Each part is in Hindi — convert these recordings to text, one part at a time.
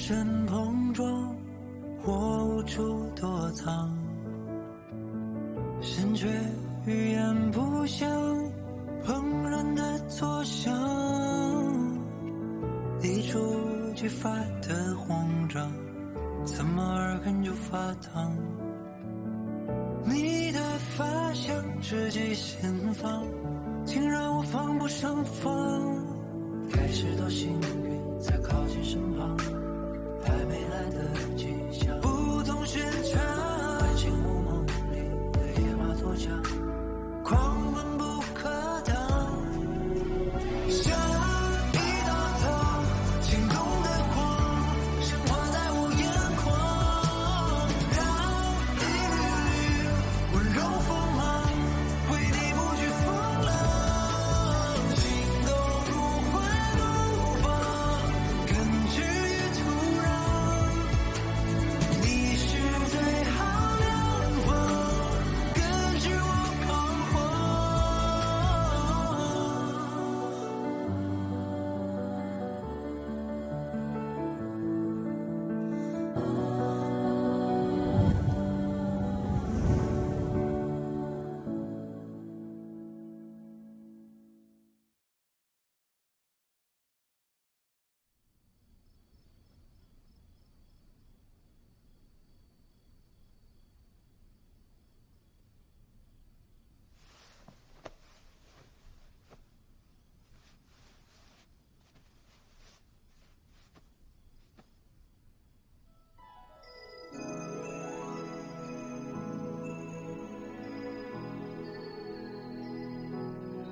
神碰撞，我无处躲藏，心却语言不详，砰然的作响，一触即发的慌张，怎么耳根就发烫？你的发香直击心房，竟让我防不胜防。该是多幸运，在靠近身旁，还没来得及想，不同寻常。爱情无梦里的野马脱缰，狂奔不可挡，像一道道惊动的光，显化在我眼眶，让一缕缕温柔锋芒为你不惧风浪，心动如花怒放，根植于土壤，你是最好良方，根据我彷徨。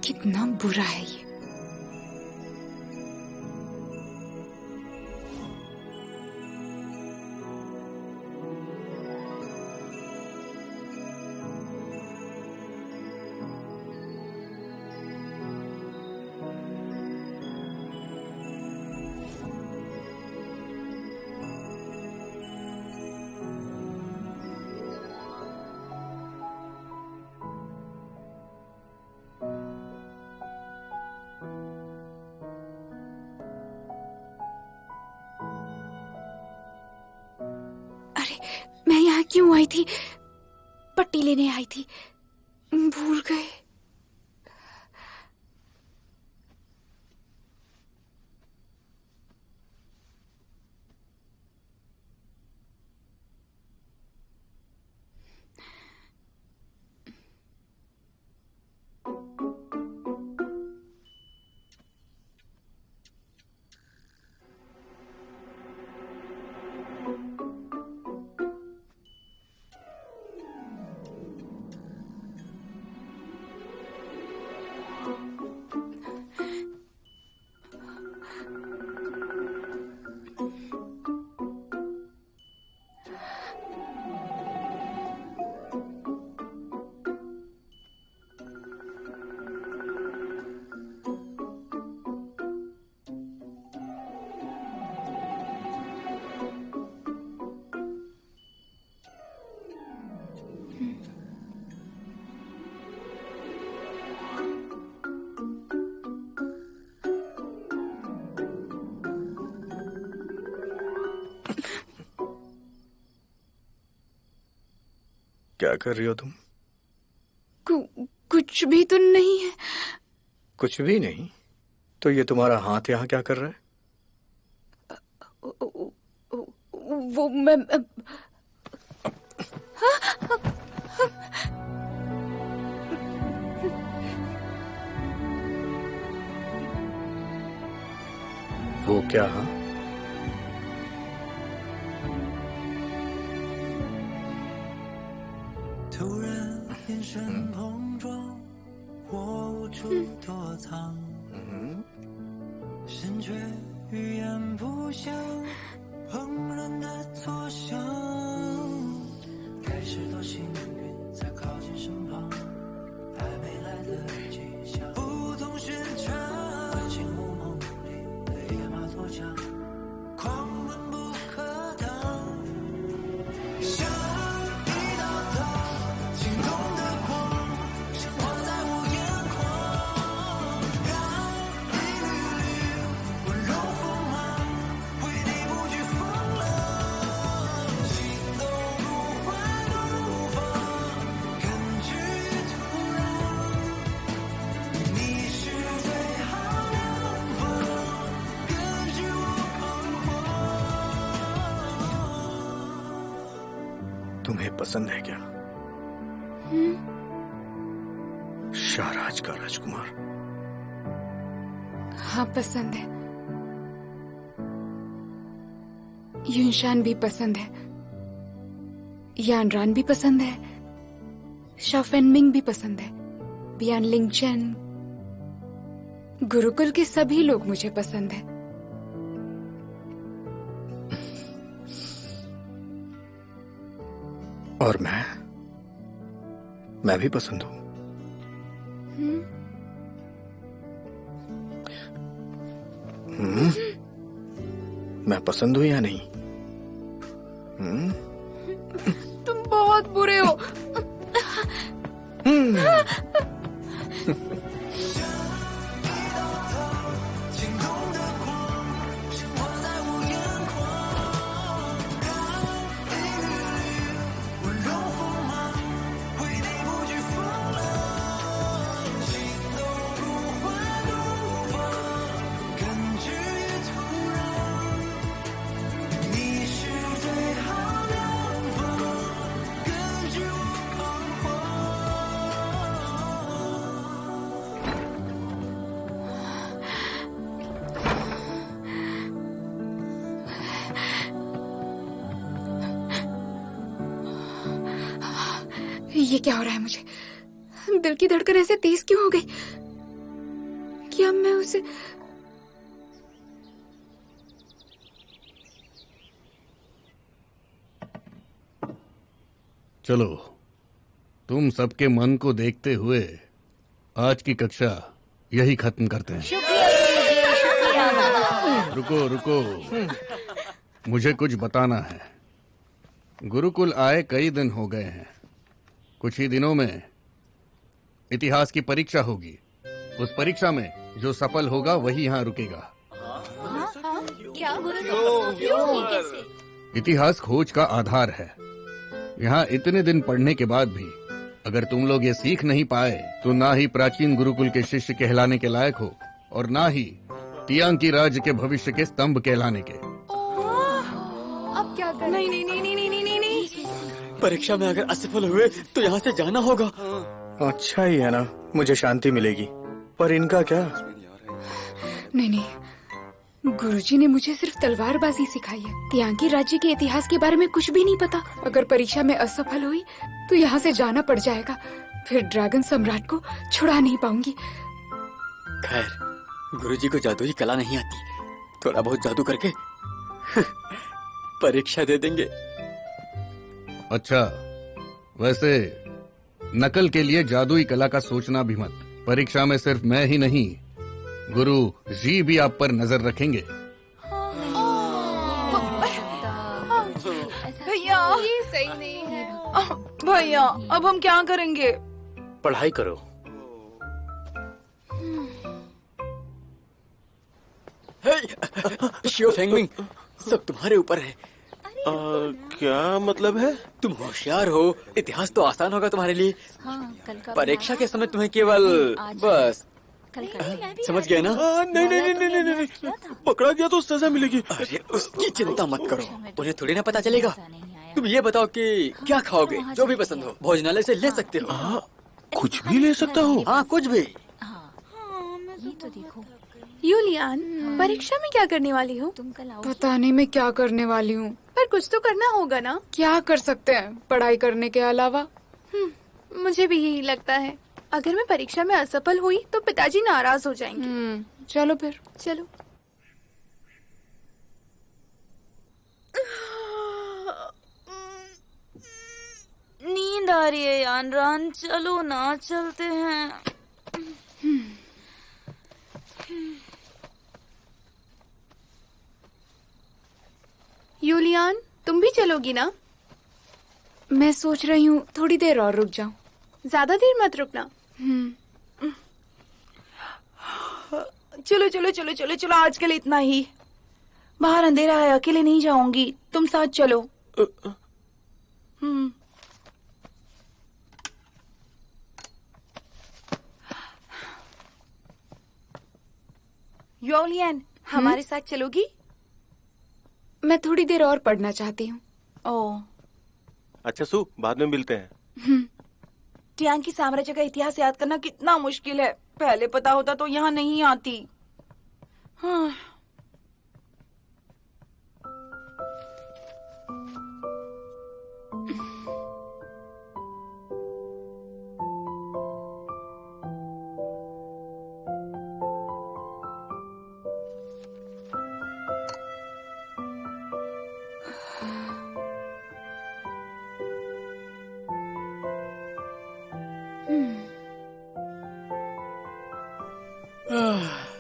कितना बुरा है ये। मैं यहाँ क्यों आई थी? पट्टी लेने आई थी, भूल गए। क्या कर रही हो तुम? कुछ भी तो नहीं है। कुछ भी नहीं? तो ये तुम्हारा हाथ यहाँ क्या कर रहा है? वो मैं वो क्या? हाँ,突然眼神碰撞，我无处躲藏，心却语言不详，砰然的作响。该是多幸运，在靠近身旁，还没来得及想，不同寻常。爱情无梦里的野马脱缰，狂奔不可挡，像一道道惊动的光，显化在我眼眶，让一缕缕温柔锋芒为你不 तुम्हें पसंद है क्या? शाहराज का राजकुमार। हाँ, पसंद है। युनशान भी पसंद है, यानरान भी पसंद है, शा फेनमिंग भी पसंद है, बियान लिंगचेन, गुरुकुल के सभी लोग मुझे पसंद है। और मैं भी पसंद हूं। मैं पसंद हूं या नहीं? तुम बहुत बुरे हो। ये क्या हो रहा है मुझे? दिल की धड़कन ऐसे तेज क्यों हो गई? क्या मैं उसे... चलो, तुम सबके मन को देखते हुए आज की कक्षा यही खत्म करते हैं। रुको रुको, मुझे कुछ बताना है। गुरुकुल आए कई दिन हो गए हैं। कुछ ही दिनों में इतिहास की परीक्षा होगी। उस परीक्षा में जो सफल होगा वही यहाँ रुकेगा। क्या? इतिहास खोज का आधार है। यहाँ इतने दिन पढ़ने के बाद भी अगर तुम लोग ये सीख नहीं पाए तो ना ही प्राचीन गुरुकुल के शिष्य कहलाने के लायक हो और ना ही तियांग की राज्य के भविष्य के स्तंभ कहलाने के। अब क्या कर? नहीं नहीं नहीं नहीं नहीं नहीं नहीं। परीक्षा में अगर असफल हुए तो यहाँ से जाना होगा। अच्छा ही है ना, मुझे शांति मिलेगी। पर इनका क्या? नहीं नहीं, गुरुजी ने मुझे सिर्फ तलवारबाजी सिखाई है। तियांगी राज्य के इतिहास के बारे में कुछ भी नहीं पता। अगर परीक्षा में असफल हुई तो यहाँ से जाना पड़ जाएगा। फिर ड्रैगन सम्राट को छुड़ा नहीं पाऊंगी। खैर, गुरुजी को जादुई कला नहीं आती। थोड़ा बहुत जादू करके परीक्षा दे देंगे। अच्छा, वैसे नकल के लिए जादुई कला का सोचना भी मत। परीक्षा में सिर्फ मैं ही नहीं, गुरु जी भी आप पर नजर रखेंगे। भैया, ये सही नहीं है। भैया अब हम क्या करेंगे? पढ़ाई करो। शियो फेंगमिंग, सब तुम्हारे ऊपर है। क्या मतलब है? तुम होशियार हो, इतिहास तो आसान होगा तुम्हारे लिए। कल का परीक्षा के समय तुम्हें केवल बस समझ गए ना? नहीं नहीं नहीं नहीं नहीं, पकड़ा गया तो सजा मिलेगी। अरे उसकी चिंता मत करो, उन्हें थोड़ी ना पता चलेगा। तुम ये बताओ कि क्या खाओगे? जो भी पसंद हो भोजनालय से ले सकते हो। कुछ भी ले सकता हूँ? हाँ, कुछ भी। ये तो देखो। यूलियान, परीक्षा में क्या करने वाली हो? तुम कल आओ। पता नहीं मैं क्या करने वाली हूँ, पर कुछ तो करना होगा ना। क्या कर सकते हैं पढ़ाई करने के अलावा? मुझे भी यही लगता है। अगर मैं परीक्षा में असफल हुई तो पिताजी नाराज हो जाएंगे। चलो फिर। चलो। नींद आ रही है यानरान, चलो ना, चलते हैं। यूलियान, तुम भी चलोगी ना? मैं सोच रही हूँ थोड़ी देर और रुक जाऊँ। ज्यादा देर मत रुकना। चलो चलो चलो चलो चलो, आज के लिए इतना ही। बाहर अंधेरा है, अकेले नहीं जाऊंगी, तुम साथ चलो। यूलियान, हमारे साथ चलोगी? मैं थोड़ी देर और पढ़ना चाहती हूँ। ओह, अच्छा सू, बाद में मिलते हैं। टियांग साम्राज्य का इतिहास याद करना कितना मुश्किल है। पहले पता होता तो यहाँ नहीं आती। हाँ।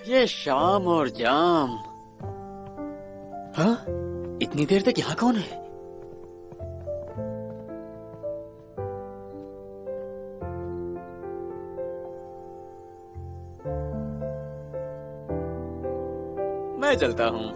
ये शाम और जाम। हाँ, इतनी देर तक यहाँ कौन है? मैं चलता हूँ।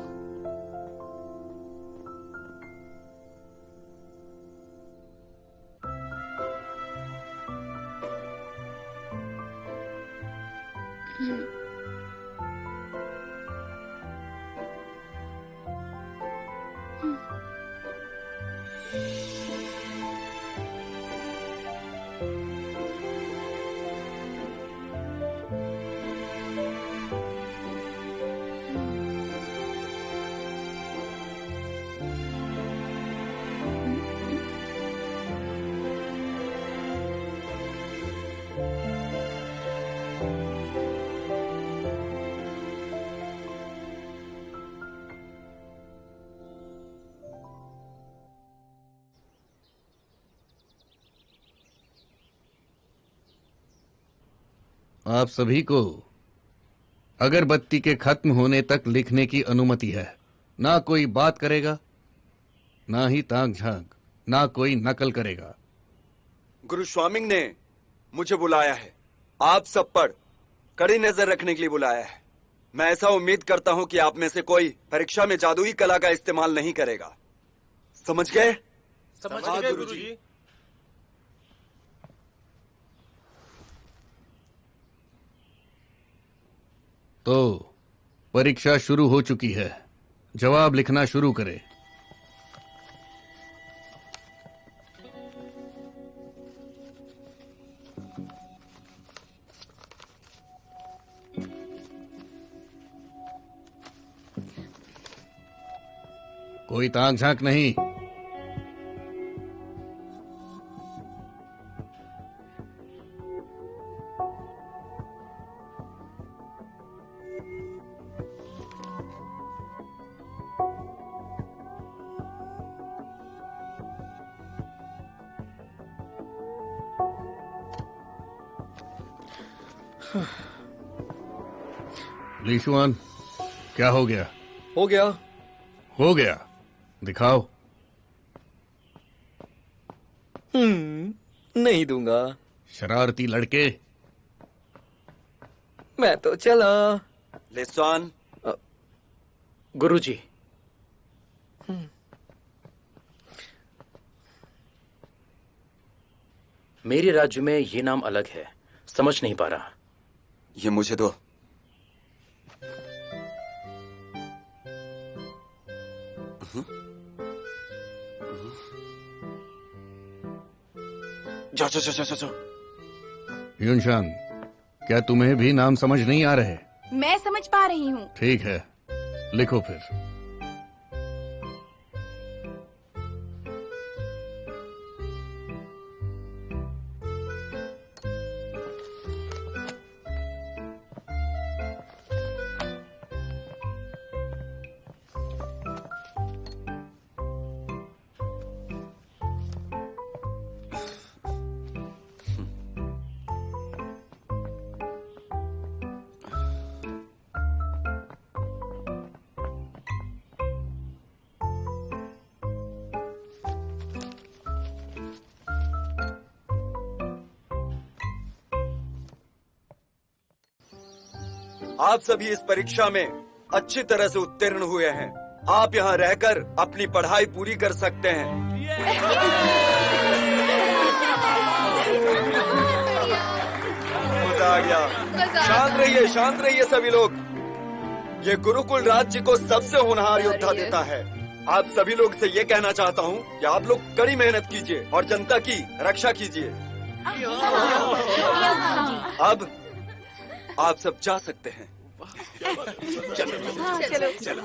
आप सभी को अगरबत्ती के खत्म होने तक लिखने की अनुमति है। ना कोई बात करेगा, ना ही ताक झांक, ना कोई नकल करेगा। गुरु स्वामिंग ने मुझे बुलाया है, आप सब पर कड़ी नजर रखने के लिए बुलाया है। मैं ऐसा उम्मीद करता हूं कि आप में से कोई परीक्षा में जादुई कला का इस्तेमाल नहीं करेगा। समझ गए? समझ गए गुरुजी। तो परीक्षा शुरू हो चुकी है, जवाब लिखना शुरू करें। कोई ताक झांक नहीं। लीशुआन, क्या हो गया? हो गया। हो गया, दिखाओ। नहीं दूंगा। शरारती लड़के। मैं तो चला। लिस्वान। गुरुजी। मेरे राज्य में ये नाम अलग है, समझ नहीं पा रहा। ये मुझे दो। जाओ जाओ जाओ जाओ। युनशान, क्या तुम्हें भी नाम समझ नहीं आ रहे? मैं समझ पा रही हूँ। ठीक है, लिखो फिर। आप सभी इस परीक्षा में अच्छी तरह से उत्तीर्ण हुए हैं। आप यहाँ रहकर अपनी पढ़ाई पूरी कर सकते हैं। मजा आ गया। शांत रहिए सभी लोग। ये गुरुकुल राज्य को सबसे होनहार योद्धा देता है। आप सभी लोग से ये कहना चाहता हूँ कि आप लोग कड़ी मेहनत कीजिए और जनता की रक्षा कीजिए। अब आप सब जा सकते हैं। चलो।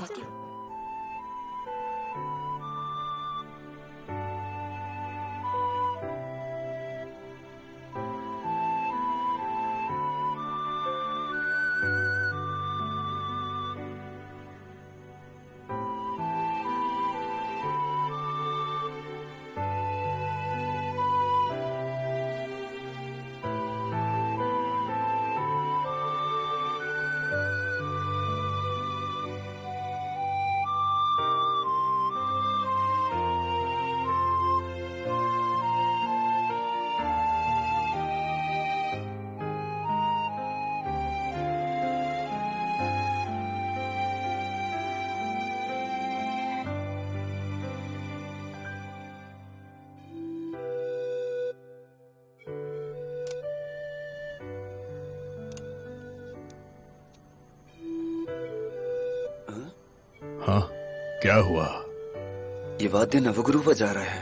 हाँ, क्या हुआ? ये वाद्य नवगुरु बजा रहा है।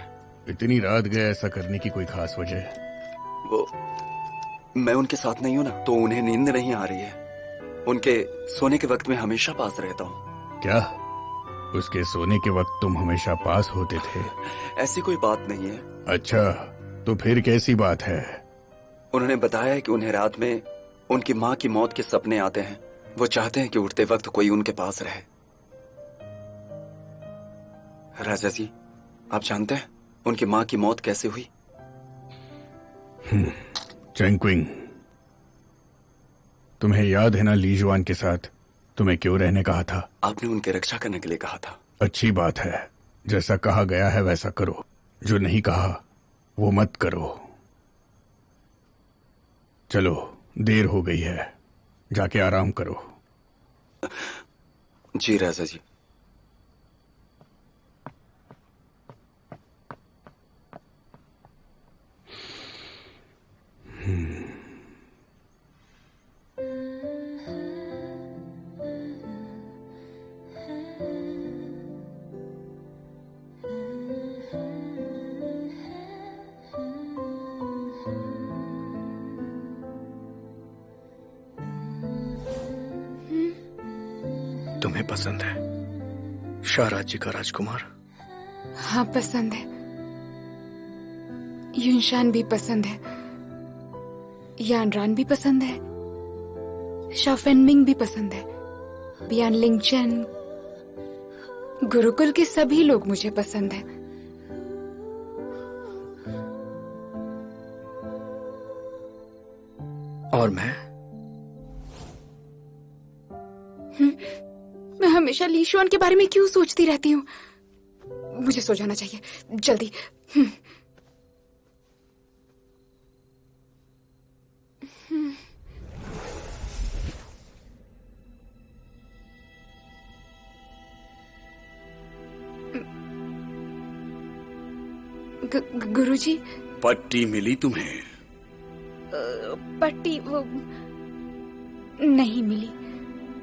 इतनी रात गए, ऐसा करने की कोई खास वजह? वो मैं उनके साथ नहीं हूँ ना, तो उन्हें नींद नहीं आ रही है। उनके सोने के वक्त में हमेशा पास रहता हूँ। क्या उसके सोने के वक्त तुम हमेशा पास होते थे? ऐसी कोई बात नहीं है। अच्छा, तो फिर कैसी बात है? उन्होंने बताया है कि उन्हें रात में उनकी माँ की मौत के सपने आते हैं। वो चाहते हैं कि उठते वक्त कोई उनके पास रहे। राजा जी, आप जानते हैं उनकी माँ की मौत कैसे हुई? चैंगक्विंग, तुम्हें याद है ना लीजुआन के साथ तुम्हें क्यों रहने कहा था? आपने उनकी रक्षा करने के लिए कहा था। अच्छी बात है, जैसा कहा गया है वैसा करो। जो नहीं कहा वो मत करो। चलो, देर हो गई है, जाके आराम करो। जी राजा जी। तुम्हें पसंद है शाहराज जी का राजकुमार? हाँ, पसंद है। युनशान भी पसंद है, यानरान भी पसंद है, शाफेनमिंग भी पसंद है, बियान लिंगचेन, गुरुकुल के सभी लोग मुझे पसंद है। और मैं हमेशा लीशुआन के बारे में क्यों सोचती रहती हूँ? मुझे सो जाना चाहिए जल्दी। गुरुजी, पट्टी मिली तुम्हें? पट्टी वो नहीं मिली।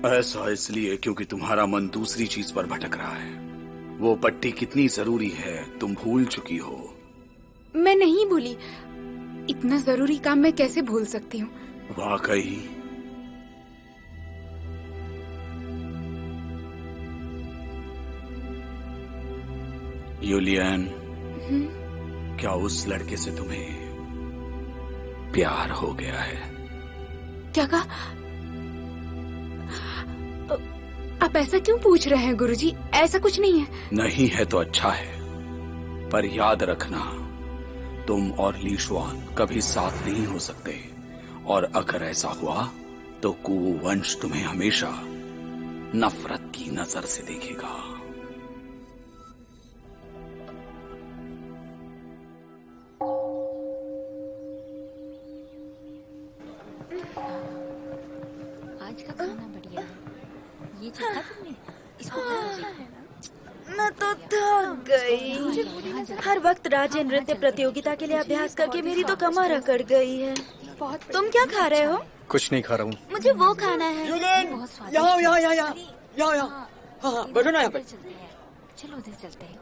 ऐसा इसलिए क्योंकि तुम्हारा मन दूसरी चीज पर भटक रहा है। वो पट्टी कितनी जरूरी है तुम भूल चुकी हो। मैं नहीं भूली। इतना जरूरी काम मैं कैसे भूल सकती हूँ? वाकई? यूलियन, क्या उस लड़के से तुम्हें प्यार हो गया है? क्या कहा? आप ऐसा क्यों पूछ रहे हैं गुरुजी? ऐसा कुछ नहीं है। नहीं है तो अच्छा है, पर याद रखना तुम और लीशुआन कभी साथ नहीं हो सकते, और अगर ऐसा हुआ तो कु वंश तुम्हें हमेशा नफरत की नजर से देखेगा। आज का खाना बढ़िया है। ये चखा तुमने? इसको मैं तो थक गई। हर वक्त राज्य नृत्य प्रतियोगिता के लिए अभ्यास करके मेरी तो कमर अकड़ गई है। तुम क्या खा रहे हो? कुछ नहीं खा रहा हूँ। मुझे वो खाना है। यहाँ हाँ, बैठो ना यहाँ पे। चलो उधर चलते हैं।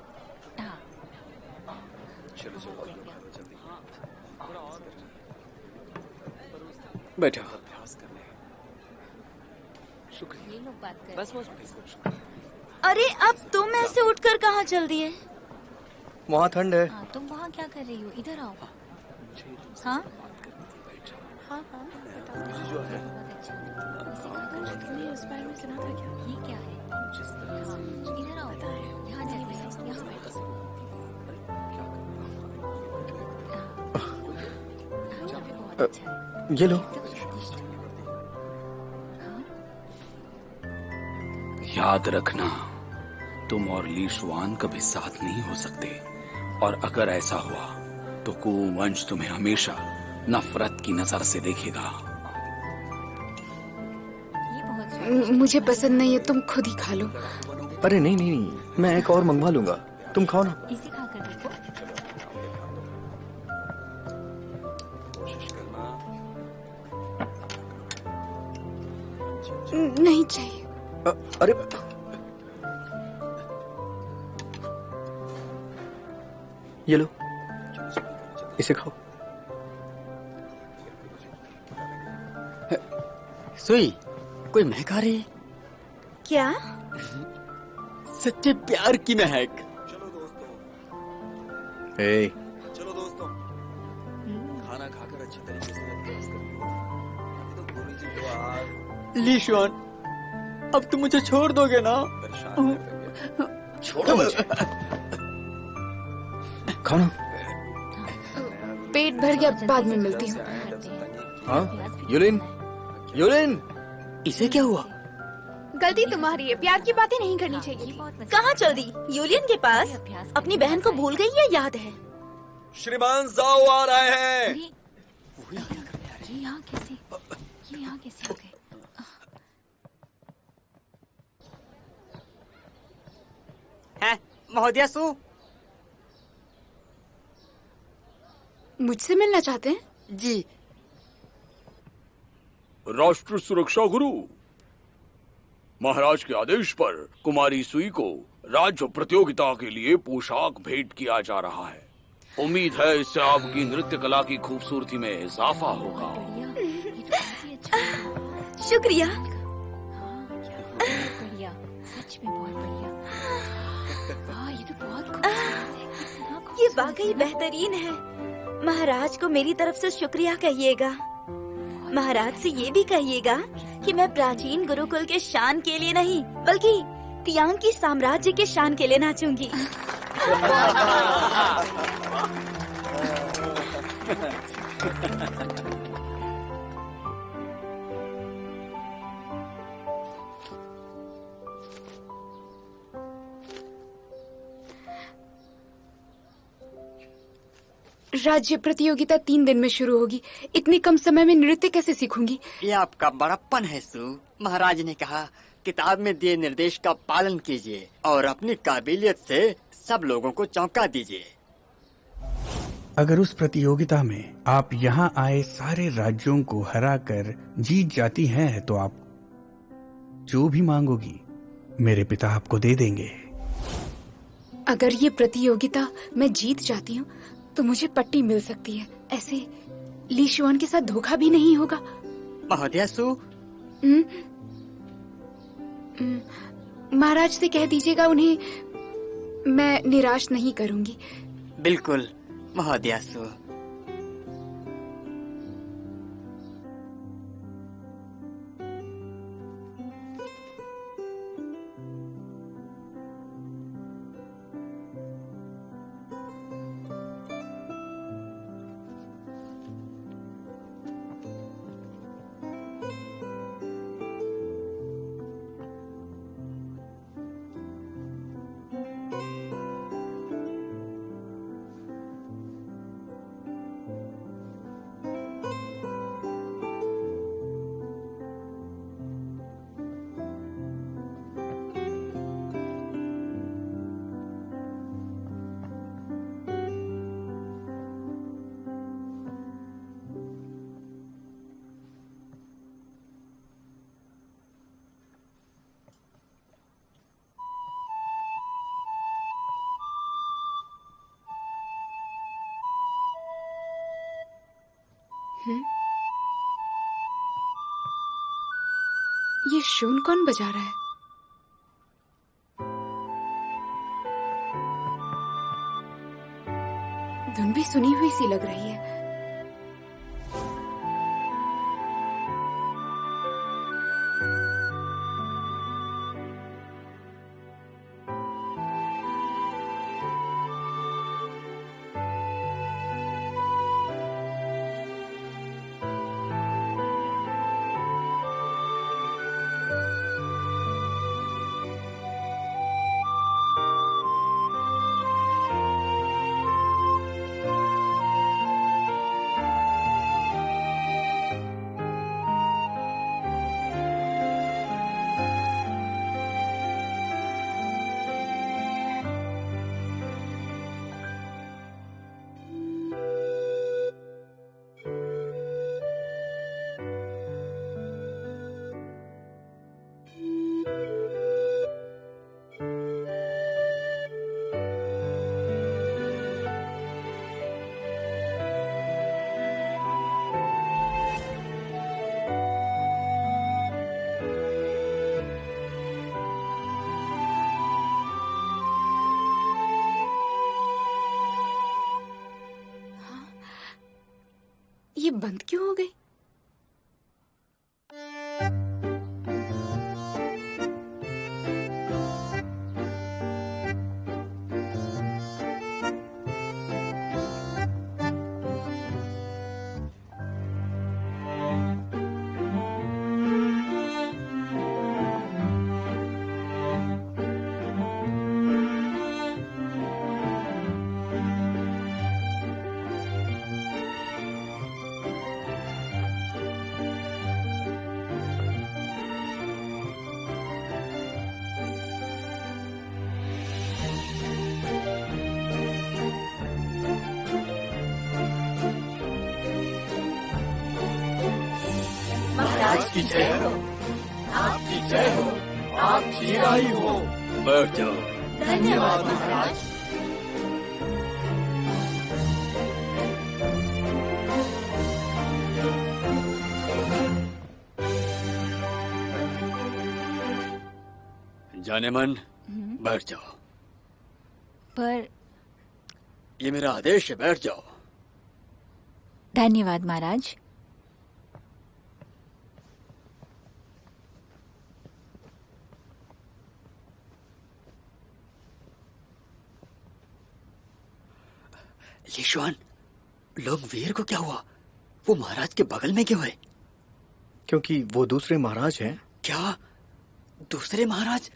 हाँ बैठो। ये लोग बात कर बस अरे अब तुम ऐसे उठकर कहाँ चल दिए? वहाँ ठंड है। हाँ, तुम वहाँ क्या कर रही हो? इधर आओ। हाँ हाँ हाँ जो है उस बारे में सुना था क्या? ये क्या है? इधर आओ, यहाँ चलते हैं, यहाँ बैठो। ये लो। याद रखना, तुम और ली शुआन कभी साथ नहीं हो सकते, और अगर ऐसा हुआ तो कु वंश तुम्हें हमेशा नफरत की नजर से देखेगा। मुझे पसंद नहीं है, तुम खुद ही खा लो। अरे नहीं नहीं नहीं, मैं एक और मंगवा लूंगा, तुम खाओ ना। इसे खा कर देखो। नहीं चाहिए। अरे ये लो, इसे खाओ। सुई, कोई महक आ रही है? क्या? सच्चे प्यार की महक। ए, चलो दोस्तों, खाना खाकर अच्छी तरीके से अभ्यास कर लो। अभी तो गुरुजी तो आज ली शुआन, अब तुम मुझे छोड़ दोगे ना? छोड़ो मुझे। खाना। पेट भर गया, बाद में मिलती हूँ। हाँ, यूलिन, यूलिन, इसे क्या हुआ? गलती तुम्हारी है, प्यार की बातें नहीं करनी चाहिए। कहाँ चल दी? यूलियन के पास? अपनी बहन को भूल गई या याद है? श्रीमान जाओ आ रहे हैं। ये यहाँ कैसे? ये यहाँ कैसे आ गए? है महोदया सु, मुझसे मिलना चाहते हैं? जी। राष्ट्र सुरक्षा गुरु, महाराज के आदेश पर कुमारी सुई को राज्य प्रतियोगिता के लिए पोशाक भेंट किया जा रहा है। उम्मीद है इससे आपकी नृत्य कला की खूबसूरती में इजाफा होगा। शुक्रिया। बढ़िया, सच में बहुत बढ़िया। हाँ, ये तो बहुत खूबसूरत है। ये वाकई बेहतरीन है। महाराज को मेरी तरफ से शुक्रिया कहिएगा। महाराज से ये भी कहिएगा कि मैं प्राचीन गुरुकुल के शान के लिए नहीं, बल्कि तियांग की साम्राज्य के शान के लिए नाचूंगी। राज्य प्रतियोगिता 3 दिन में शुरू होगी। इतने कम समय में नृत्य कैसे सीखूंगी? ये आपका बड़प्पन है सु। महाराज ने कहा, किताब में दिए निर्देश का पालन कीजिए और अपनी काबिलियत से सब लोगों को चौंका दीजिए। अगर उस प्रतियोगिता में आप यहाँ आए सारे राज्यों को हराकर जीत जाती हैं, तो आप जो भी मांगोगी मेरे पिता आपको दे देंगे। अगर ये प्रतियोगिता मैं जीत जाती हूँ तो मुझे पट्टी मिल सकती है। ऐसे ली शुआन के साथ धोखा भी नहीं होगा। महोदया सु, महाराज से कह दीजिएगा उन्हें, मैं निराश नहीं करूंगी। बिल्कुल महोदया सु। ये शून कौन बजा रहा है? धुन भी सुनी हुई सी लग रही है। ये बंद क्यों हो गई? आपकी जय हो, आपकी जय हो, आप चिराई हो। बैठ जाओ। धन्यवाद महाराज। जाने मन, बैठ जाओ। पर ये मेरा आदेश है, बैठ जाओ। धन्यवाद महाराज। लिशुआन, लोग वीर को क्या हुआ? वो महाराज के बगल में क्यों है? क्योंकि वो दूसरे महाराज हैं। क्या? दूसरे महाराज?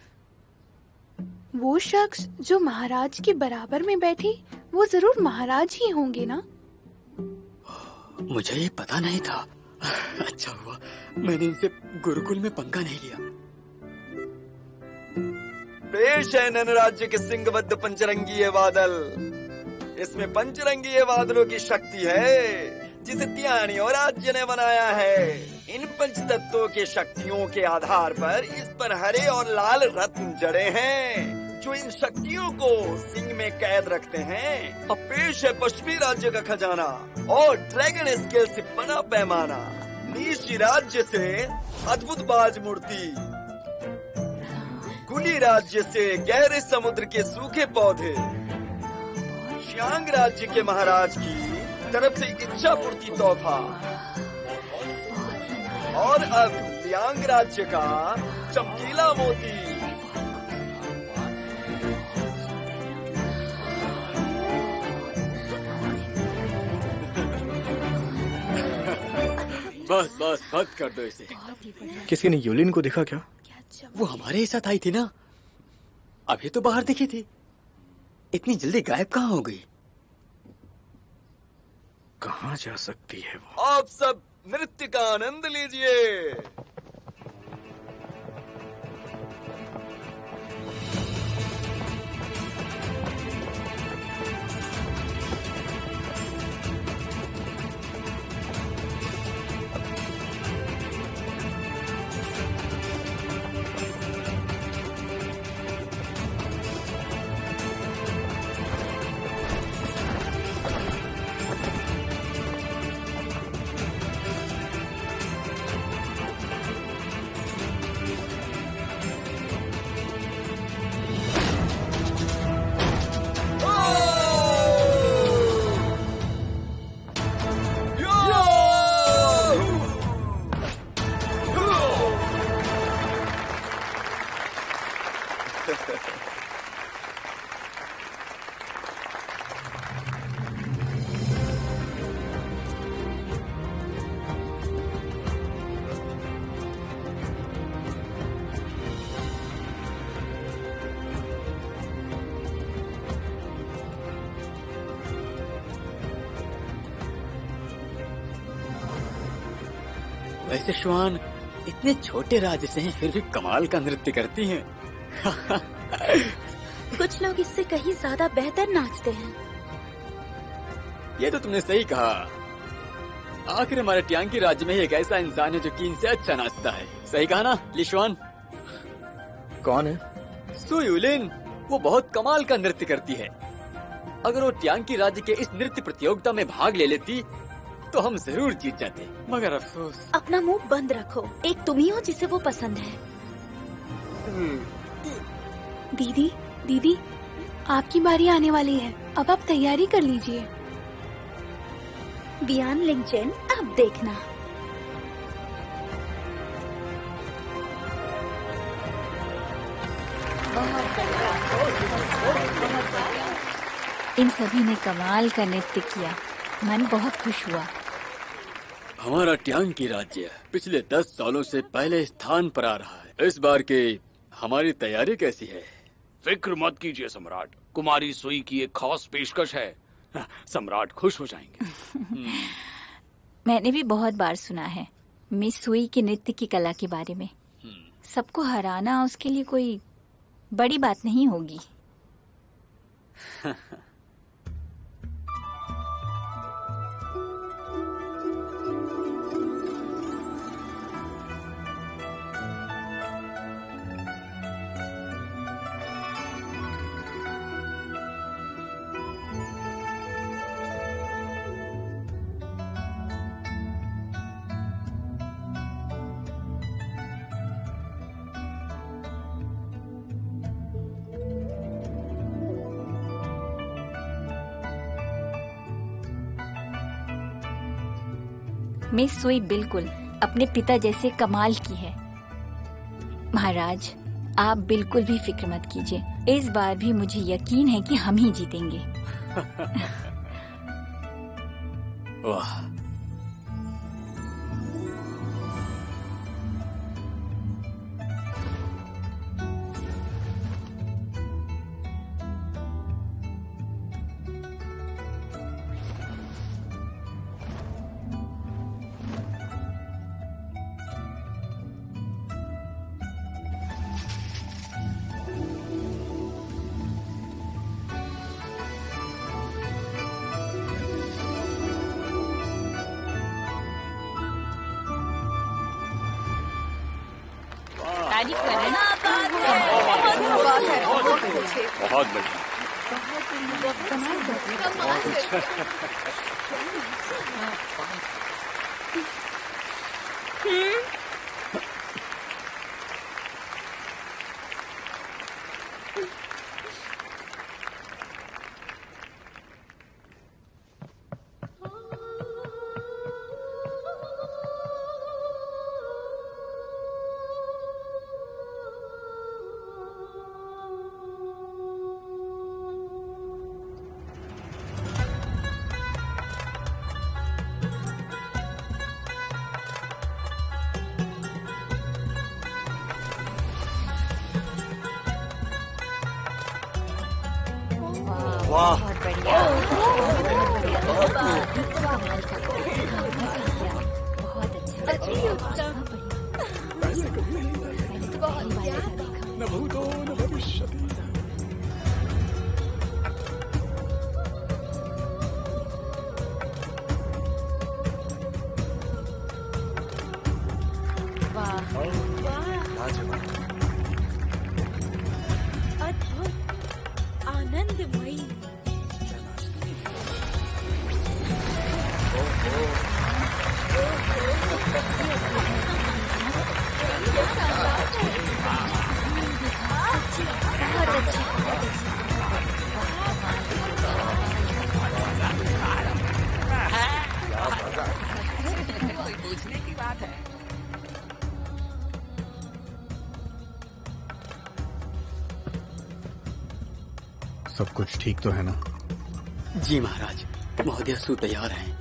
वो शख्स जो महाराज के बराबर में बैठे, वो जरूर महाराज ही होंगे ना? मुझे ये पता नहीं था। अच्छा हुआ मैंने इनसे गुरुकुल में पंगा नहीं लिया। पेश है नन राज्य के सिंहबद्ध पंचरंगीय बादल। इसमें पंचरंगीय बादलों की शक्ति है जिसे त्यानियों राज्य ने बनाया है। इन पंच तत्वों के शक्तियों के आधार पर इस पर हरे और लाल रत्न जड़े हैं जो इन शक्तियों को सिंह में कैद रखते हैं। अब पेश है पश्चिमी राज्य का खजाना और ड्रैगन स्केल से बना पैमाना। नीशी राज्य से अद्भुत बाज मूर्ति, गुली राज्य से गहरे समुद्र के सूखे पौधे, श्यांग राज्य के महाराज की तरफ से इच्छा पूर्ति तोहफा और अब लियांग राज्य का चमकीला मोती। बस बस बंद कर दो इसे। किसी ने यूलिन को देखा क्या? वो हमारे ही साथ आई थी ना, अभी तो बाहर दिखी थी। इतनी जल्दी गायब कहाँ हो गई? कहाँ जा सकती है वो? आप सब नृत्य का आनंद लीजिए। वैसे श्वान इतने छोटे राज्य से हैं फिर भी कमाल का नृत्य करती हैं। कुछ लोग इससे कहीं ज्यादा बेहतर नाचते हैं। ये तो तुमने सही कहा। आखिर हमारे ट्यांकी राज्य में एक ऐसा इंसान है जो कीन से अच्छा नाचता है। सही कहा ना लिशवान? कौन है? सुयुलिन। वो बहुत कमाल का नृत्य करती है। अगर वो ट्यांकी राज्य के इस नृत्य प्रतियोगिता में भाग ले लेती तो हम जरूर जीत जाते, मगर अफसोस। अपना मुंह बंद रखो। एक तुम ही हो जिसे वो पसंद है। दीदी दीदी, आपकी बारी आने वाली है, अब आप तैयारी कर लीजिए। बियान लिंगचेन, अब देखना। इन सभी ने कमाल का नृत्य किया, मन बहुत खुश हुआ। हमारा ट्यांकी राज्य पिछले 10 सालों से पहले स्थान पर आ रहा है। इस बार की हमारी तैयारी कैसी है? फिक्र मत कीजिए सम्राट, कुमारी सुई की एक खास पेशकश है, सम्राट खुश हो जाएंगे। मैंने भी बहुत बार सुना है मिस सुई के नृत्य की कला के बारे में। सबको हराना उसके लिए कोई बड़ी बात नहीं होगी। मिस सुई बिल्कुल अपने पिता जैसे कमाल की है। महाराज, आप बिल्कुल भी फिक्र मत कीजिए, इस बार भी मुझे यकीन है कि हम ही जीतेंगे। वाह, तारीफ कर रहे बहुत बढ़िया। वाह, बहुत बढ़िया। अद्भुत, आनंदमयी। पूछने की बात है। सब कुछ ठीक तो है ना? जी महाराज, महोदय सु तैयार हैं।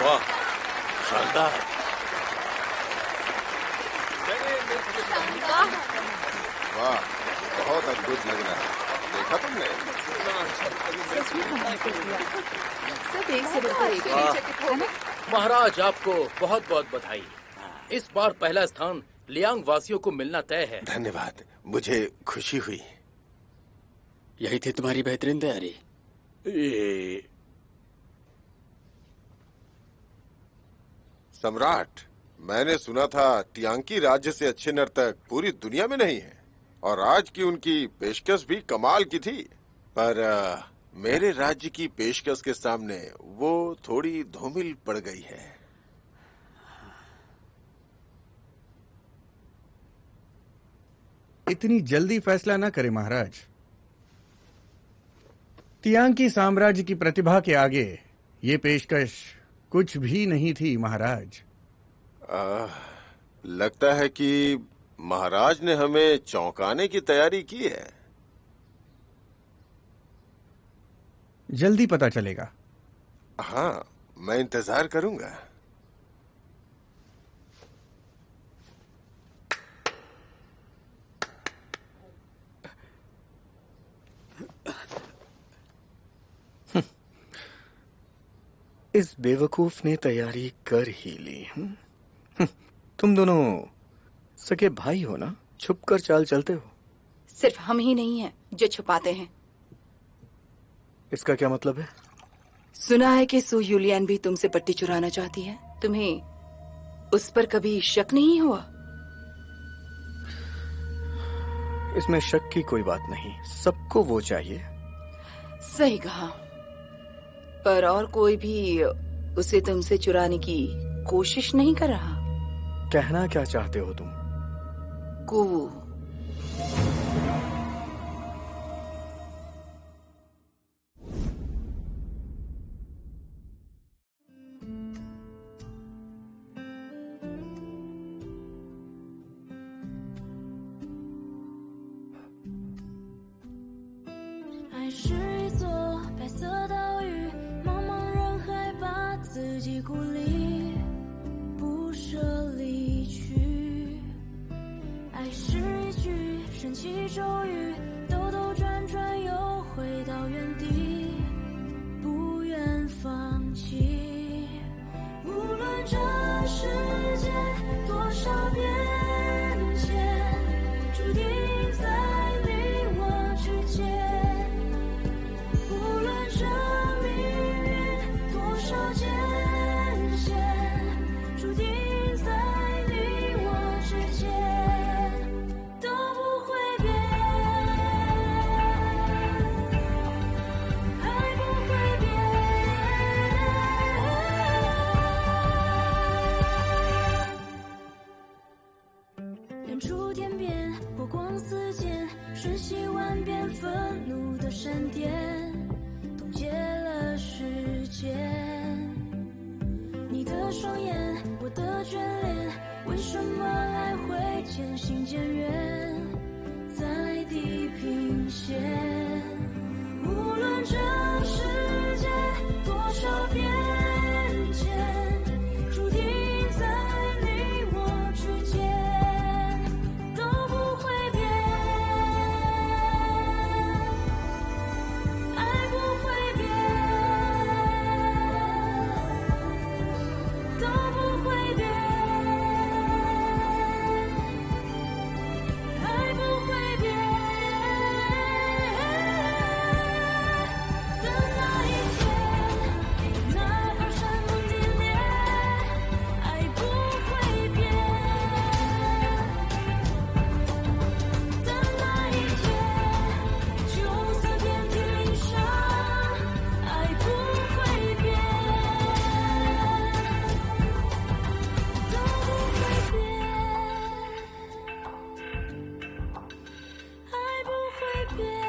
वाह, शानदार। वाह, बहुत अद्भुत लग रहा है। देखा तुमने? सब एक से बढ़कर एक चकित हो गए। महाराज, आपको बहुत बहुत बधाई। इस बार पहला स्थान लियांग वासियों को मिलना तय है। धन्यवाद, मुझे खुशी हुई। यही थी तुम्हारी बेहतरीन तैयारी। सम्राट, मैंने सुना था टियांकी राज्य से अच्छे नर्तक पूरी दुनिया में नहीं है, और आज की उनकी पेशकश भी कमाल की थी। पर मेरे राज्य की पेशकश के सामने वो थोड़ी धूमिल पड़ गई है। इतनी जल्दी फैसला न करें महाराज। तियांकी साम्राज्य की प्रतिभा के आगे ये पेशकश कुछ भी नहीं थी महाराज। लगता है कि महाराज ने हमें चौंकाने की तैयारी की है। जल्दी पता चलेगा। हाँ, मैं इंतजार करूंगा। इस बेवकूफ ने तैयारी कर ही ली। तुम दोनों सके भाई हो ना? छुपकर चाल चलते हो। सिर्फ हम ही नहीं हैं जो छुपाते हैं। इसका क्या मतलब है? सुना है कि सू यूलियन भी तुमसे पट्टी चुराना चाहती है। तुम्हें उस पर कभी शक नहीं हुआ? इसमें शक की कोई बात नहीं। सबको वो चाहिए। सही कहा। पर और कोई भी उसे तुमसे चुराने की कोशिश नहीं कर रहा? कहना क्या चाहते हो तुम? कुवू।爱不会变。